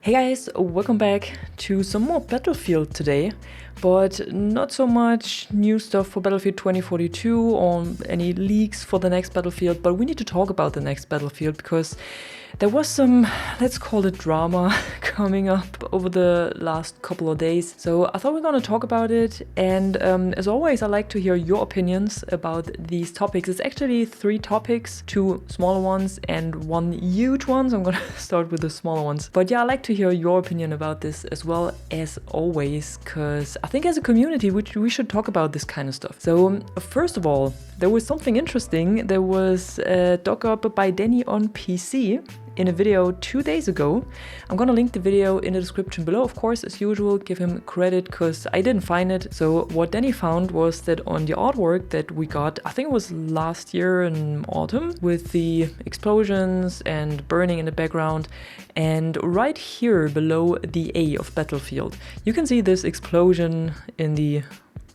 Hey guys, welcome back to some more Battlefield today, but not so much new stuff for Battlefield 2042 or any leaks for the next Battlefield, but we need to talk about the next Battlefield because there was some, let's call it drama, coming up over the last couple of days. So I thought we're gonna talk about it, and as always, I like to hear your opinions about these topics. It's actually 3 topics, 2 smaller ones and 1 huge one. So I'm gonna start with the smaller ones. But yeah, I like to hear your opinion about this as well, as always, because I think as a community, we should talk about this kind of stuff. So first of all, there was something interesting. There was a doc up by Danny on PC in a video 2 days ago. I'm gonna link the video in the description below, of course, as usual. Give him credit because I didn't find it. So what Danny found was that on the artwork that we got, I think it was last year in autumn, with the explosions and burning in the background, and right here below the A of Battlefield, you can see this explosion in the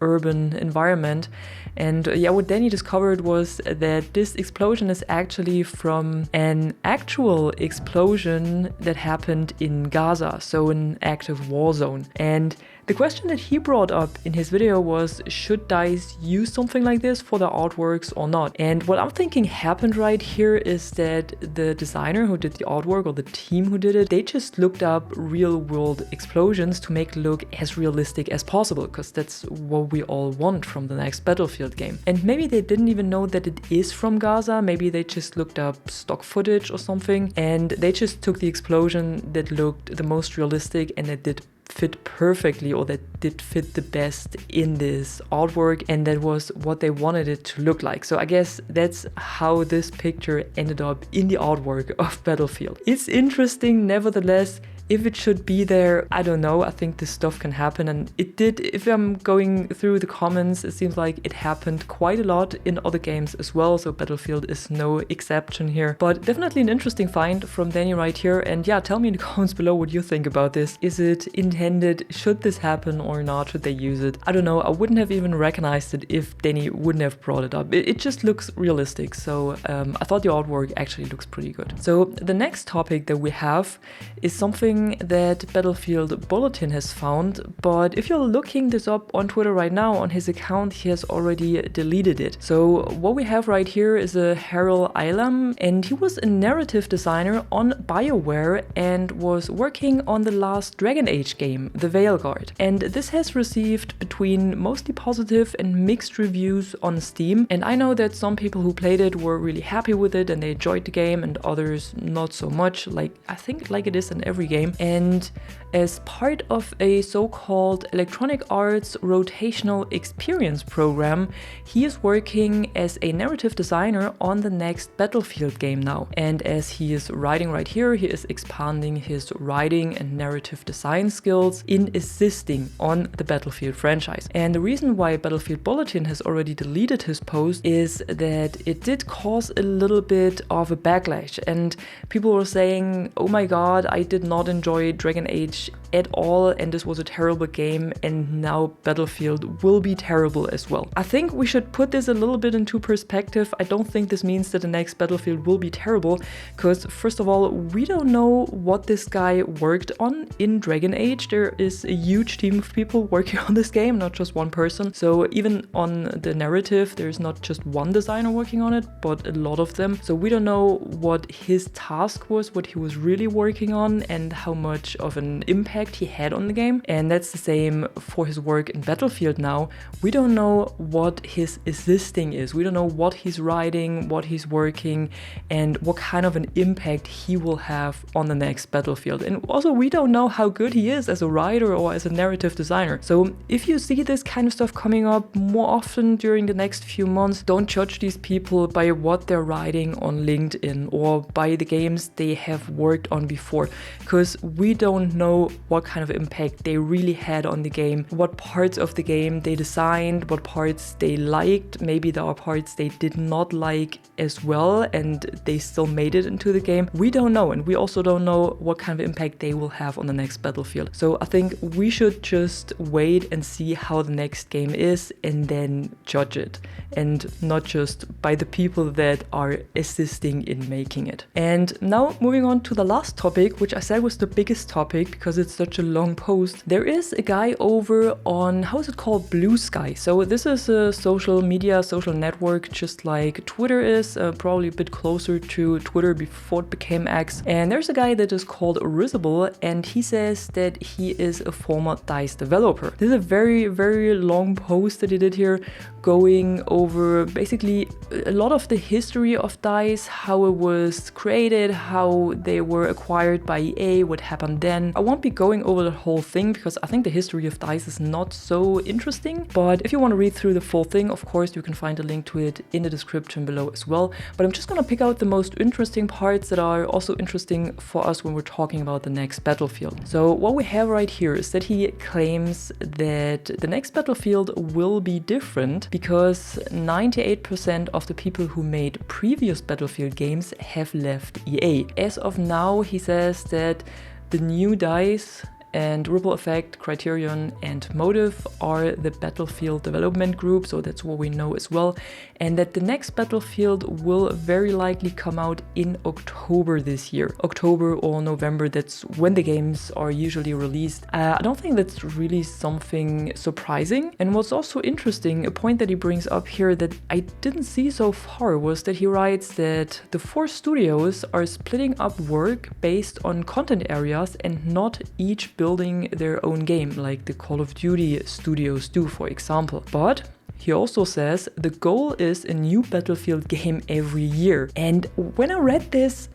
urban environment. And yeah, what Danny discovered was that this explosion is actually from an actual explosion that happened in Gaza, so an active war zone. And the question that he brought up in his video was, should DICE use something like this for their artworks or not? And what I'm thinking happened right here is that the designer who did the artwork, or the team who did it, they just looked up real world explosions to make it look as realistic as possible, because that's what we all want from the next Battlefield game. And maybe they didn't even know that it is from Gaza. Maybe they just looked up stock footage or something, and they just took the explosion that looked the most realistic and it did fit perfectly, or that did fit the best in this artwork, and that was what they wanted it to look like. So I guess that's how this picture ended up in the artwork of Battlefield. It's interesting nevertheless. If it should be there, I don't know. I think this stuff can happen, and it did. If I'm going through the comments, it seems like it happened quite a lot in other games as well, so Battlefield is no exception here. But definitely an interesting find from Danny right here, and yeah, tell me in the comments below what you think about this. Is it intended? Should this happen or not? Should they use it? I don't know. I wouldn't have even recognized it if Danny wouldn't have brought it up. It just looks realistic, so I thought the artwork actually looks pretty good. So the next topic that we have is something that Battlefield Bulletin has found, but if you're looking this up on Twitter right now, on his account, he has already deleted it. So what we have right here is a Harold Ilam, and he was a narrative designer on BioWare and was working on the last Dragon Age game, The Veilguard. And this has received between mostly positive and mixed reviews on Steam, and I know that some people who played it were really happy with it and they enjoyed the game, and others not so much, I think like it is in every game. And as part of a so-called Electronic Arts Rotational Experience program, he is working as a narrative designer on the next Battlefield game now. And as he is writing right here, he is expanding his writing and narrative design skills in assisting on the Battlefield franchise. And the reason why Battlefield Bulletin has already deleted his post is that it did cause a little bit of a backlash, and people were saying, oh my god, I did not enjoy Dragon Age at all, and this was a terrible game, and now Battlefield will be terrible as well. I think we should put this a little bit into perspective. I don't think this means that the next Battlefield will be terrible, because first of all, we don't know what this guy worked on in Dragon Age. There is a huge team of people working on this game, not just one person. So even on the narrative, there's not just one designer working on it, but a lot of them. So we don't know what his task was, what he was really working on, and how much of an impact he had on the game. And that's the same for his work in Battlefield now. We don't know what his assisting is. We don't know what he's writing, what he's working, and what kind of an impact he will have on the next Battlefield. And also, we don't know how good he is as a writer or as a narrative designer. So if you see this kind of stuff coming up more often during the next few months, don't judge these people by what they're writing on LinkedIn or by the games they have worked on before, because we don't know what kind of impact they really had on the game, what parts of the game they designed, what parts they liked. Maybe there are parts they did not like as well and they still made it into the game. We don't know, and we also don't know what kind of impact they will have on the next Battlefield. So I think we should just wait and see how the next game is and then judge it, and not just by the people that are assisting in making it. And now moving on to the last topic, which I said was the biggest topic because it's such a long post. There is a guy over on, how is it called, Blue Sky. So this is a social media, social network, just like Twitter is, probably a bit closer to Twitter before it became X. And there's a guy that is called Risible, and he says that he is a former DICE developer. This is a very, very long post that he did here, going over basically a lot of the history of DICE, how it was created, how they were acquired by EA, what happened then. I won't be going over the whole thing because I think the history of DICE is not so interesting, but if you want to read through the full thing, of course you can find a link to it in the description below as well. But I'm just gonna pick out the most interesting parts that are also interesting for us when we're talking about the next Battlefield. So what we have right here is that he claims that the next Battlefield will be different because 98% of the people who made previous Battlefield games have left EA. As of now, he says that the new DICE and Ripple Effect, Criterion, and Motive are the Battlefield development group, so that's what we know as well, and that the next Battlefield will very likely come out in October this year. October or November, that's when the games are usually released. I don't think that's really something surprising. And what's also interesting, a point that he brings up here that I didn't see so far, was that he writes that the 4 studios are splitting up work based on content areas and not each building their own game, like the Call of Duty studios do, for example. But he also says the goal is a new Battlefield game every year. And when I read this,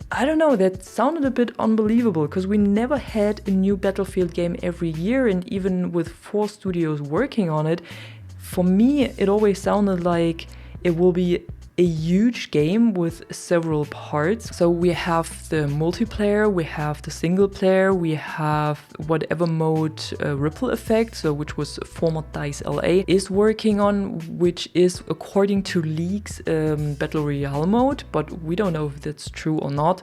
I don't know, that sounded a bit unbelievable because we never had a new Battlefield game every year, and even with 4 studios working on it, for me it always sounded like it will be a huge game with several parts. So we have the multiplayer, we have the single player, we have whatever mode Ripple Effect, so which was former DICE LA, is working on, which is, according to leaks, Battle Royale mode, but we don't know if that's true or not.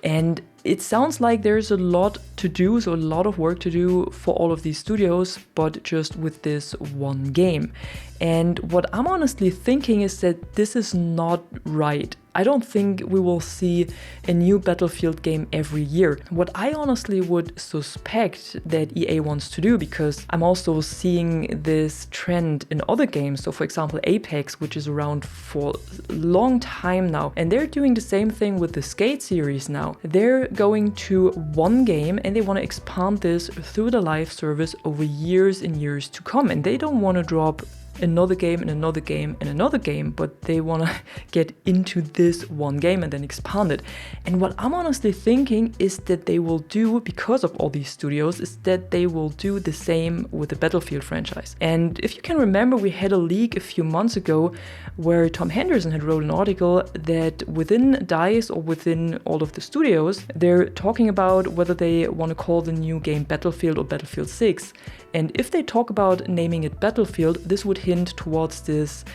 And it sounds like there's a lot to do, so a lot of work to do for all of these studios, but just with this one game. And what I'm honestly thinking is that this is not right. I don't think we will see a new Battlefield game every year. What I honestly would suspect that EA wants to do, because I'm also seeing this trend in other games. So for example, Apex, which is around for a long time now, and they're doing the same thing with the Skate series now. They're going to one game and they want to expand this through the live service over years and years to come. And they don't want to drop another game and another game and another game, but they want to get into this one game and then expand it. And what I'm honestly thinking is that they will do, because of all these studios, is that they will do the same with the Battlefield franchise. And if you can remember, we had a leak a few months ago where Tom Henderson had wrote an article that within DICE or within all of the studios, they're talking about whether they want to call the new game Battlefield or Battlefield 6. And if they talk about naming it Battlefield, this would hint towards this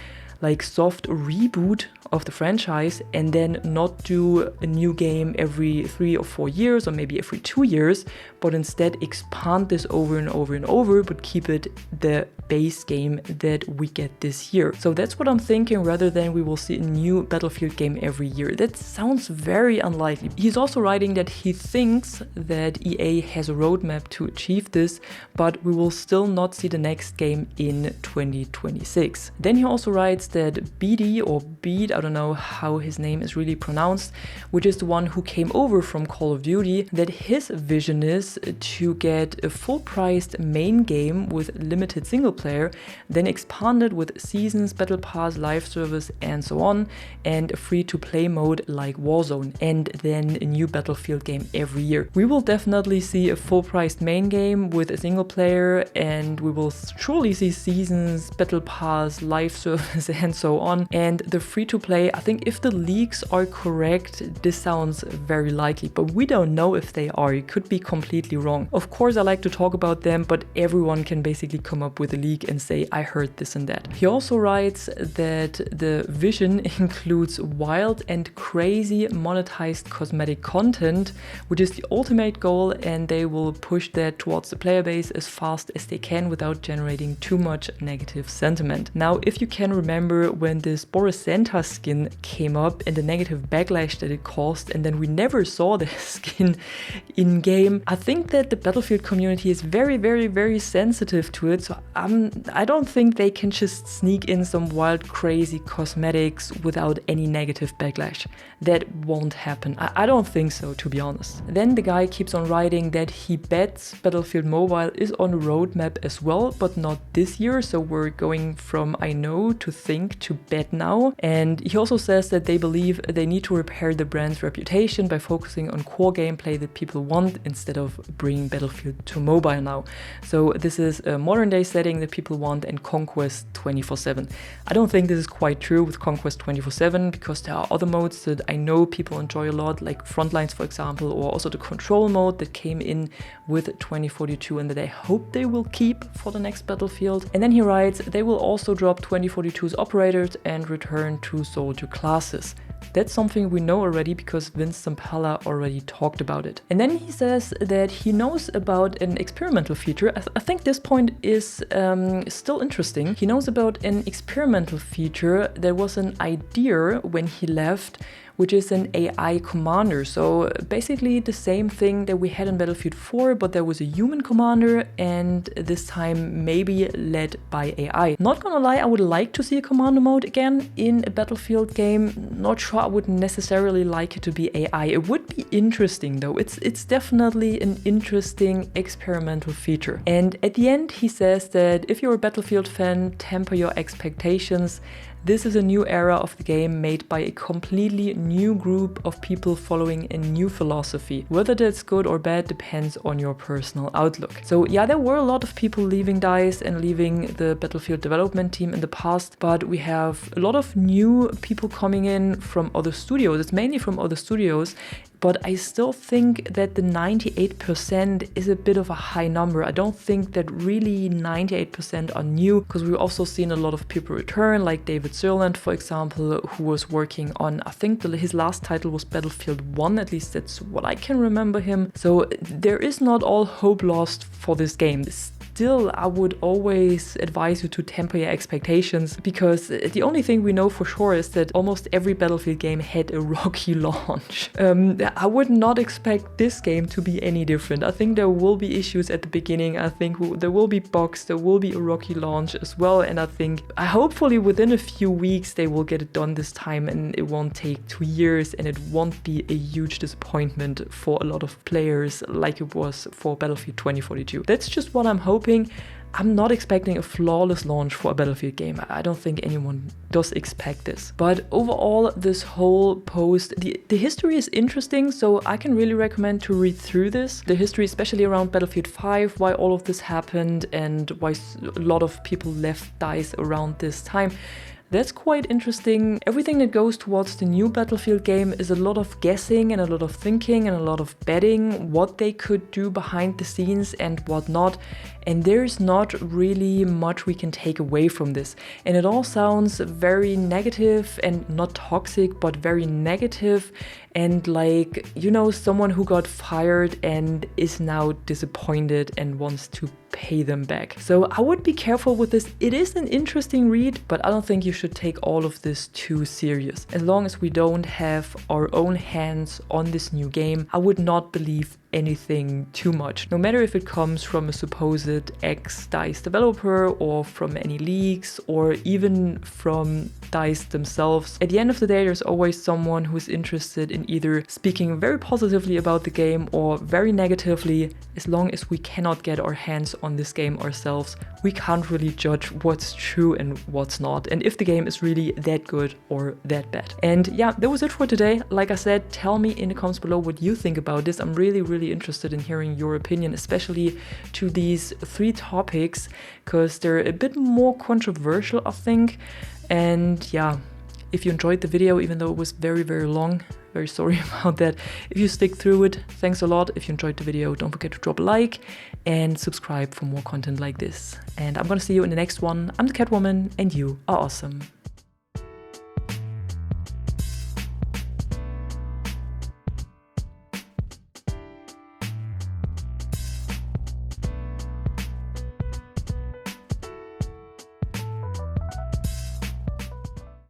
like soft reboot of the franchise, and then not do a new game every 3 or 4 years or maybe every 2 years, but instead expand this over and over and over, but keep it the base game that we get this year. So that's what I'm thinking, rather than we will see a new Battlefield game every year. That sounds very unlikely. He's also writing that he thinks that EA has a roadmap to achieve this, but we will still not see the next game in 2026. Then he also writes that BD or Beat, I don't know how his name is really pronounced, which is the one who came over from Call of Duty, that his vision is to get a full-priced main game with limited single player, then expanded with seasons, battle pass, live service, and so on, and a free-to-play mode like Warzone, and then a new Battlefield game every year. We will definitely see a full-priced main game with a single player, and we will surely see seasons, battle pass, live service, and so on. And the free-to-play, I think if the leaks are correct, this sounds very likely, but we don't know if they are. It could be completely wrong. Of course, I like to talk about them, but everyone can basically come up with a leak and say, I heard this and that. He also writes that the vision includes wild and crazy monetized cosmetic content, which is the ultimate goal, and they will push that towards the player base as fast as they can without generating too much negative sentiment. Now, if you can remember when this Boris Santa skin came up and the negative backlash that it caused, and then we never saw the skin in game, I think that the Battlefield community is very, very, very sensitive to it. So I don't think they can just sneak in some wild, crazy cosmetics without any negative backlash. That won't happen. I don't think so, to be honest. Then the guy keeps on writing that he bets Battlefield Mobile is on the roadmap as well, but not this year. So we're going from I know to think to bet now. And he also says that they believe they need to repair the brand's reputation by focusing on core gameplay that people want instead of bringing Battlefield to mobile now. So this is a modern day setting that people want and Conquest 24/7. I don't think this is quite true with Conquest 24/7 because there are other modes that I know people enjoy a lot, like Frontlines, for example, or also the control mode that came in with 2042 and that I hope they will keep for the next Battlefield. And then he writes, they will also drop 2042's operators and return to soldier classes. That's something we know already because Vince Zampella already talked about it. And then he says that he knows about an experimental feature. I think this point is still interesting. He knows about an experimental feature that was an idea when he left, which is an AI commander. So basically the same thing that we had in Battlefield 4, but there was a human commander and this time maybe led by AI. Not gonna lie, I would like to see a commander mode again in a Battlefield game. Not sure I would necessarily like it to be AI. It would be interesting though. It's definitely an interesting experimental feature. And at the end he says that if you're a Battlefield fan, temper your expectations. This is a new era of the game made by a completely new group of people following a new philosophy. Whether that's good or bad depends on your personal outlook. So yeah, there were a lot of people leaving DICE and leaving the Battlefield development team in the past, but we have a lot of new people coming in from other studios. It's mainly from other studios. But I still think that the 98% is a bit of a high number. I don't think that really 98% are new, because we've also seen a lot of people return, like David Sirland, for example, who was working on, I think his last title was Battlefield 1, at least that's what I can remember him. So there is not all hope lost for this game. Still, I would always advise you to temper your expectations, because the only thing we know for sure is that almost every Battlefield game had a rocky launch. I would not expect this game to be any different. I think there will be issues at the beginning. I think there will be bugs, there will be a rocky launch as well, and I think hopefully within a few weeks they will get it done this time and it won't take 2 years and it won't be a huge disappointment for a lot of players like it was for Battlefield 2042. That's just what I'm hoping. I'm not expecting a flawless launch for a Battlefield game. I don't think anyone does expect this. But overall, this whole post, the history is interesting, so I can really recommend to read through this. The history, especially around Battlefield 5, why all of this happened and why a lot of people left DICE around this time. That's quite interesting. Everything that goes towards the new Battlefield game is a lot of guessing and a lot of thinking and a lot of betting what they could do behind the scenes and what not. And there's not really much we can take away from this. And it all sounds very negative and not toxic, but very negative. And like, you know, someone who got fired and is now disappointed and wants to pay them back. So I would be careful with this. It is an interesting read, but I don't think you should take all of this too serious. As long as we don't have our own hands on this new game, I would not believe anything too much. No matter if it comes from a supposed ex-DICE developer or from any leaks or even from DICE themselves. At the end of the day, there's always someone who's interested in either speaking very positively about the game or very negatively. As long as we cannot get our hands on this game ourselves, we can't really judge what's true and what's not, and if the game is really that good or that bad. And yeah, that was it for today. Like I said, tell me in the comments below what you think about this. I'm really interested in hearing your opinion, especially to these 3 topics, because they're a bit more controversial, I think. And yeah, if you enjoyed the video, even though it was very, very long, very sorry about that. If you stick through it, thanks a lot. If you enjoyed the video, don't forget to drop a like and subscribe for more content like this. And I'm gonna see you in the next one. I'm the Catwoman and you are awesome.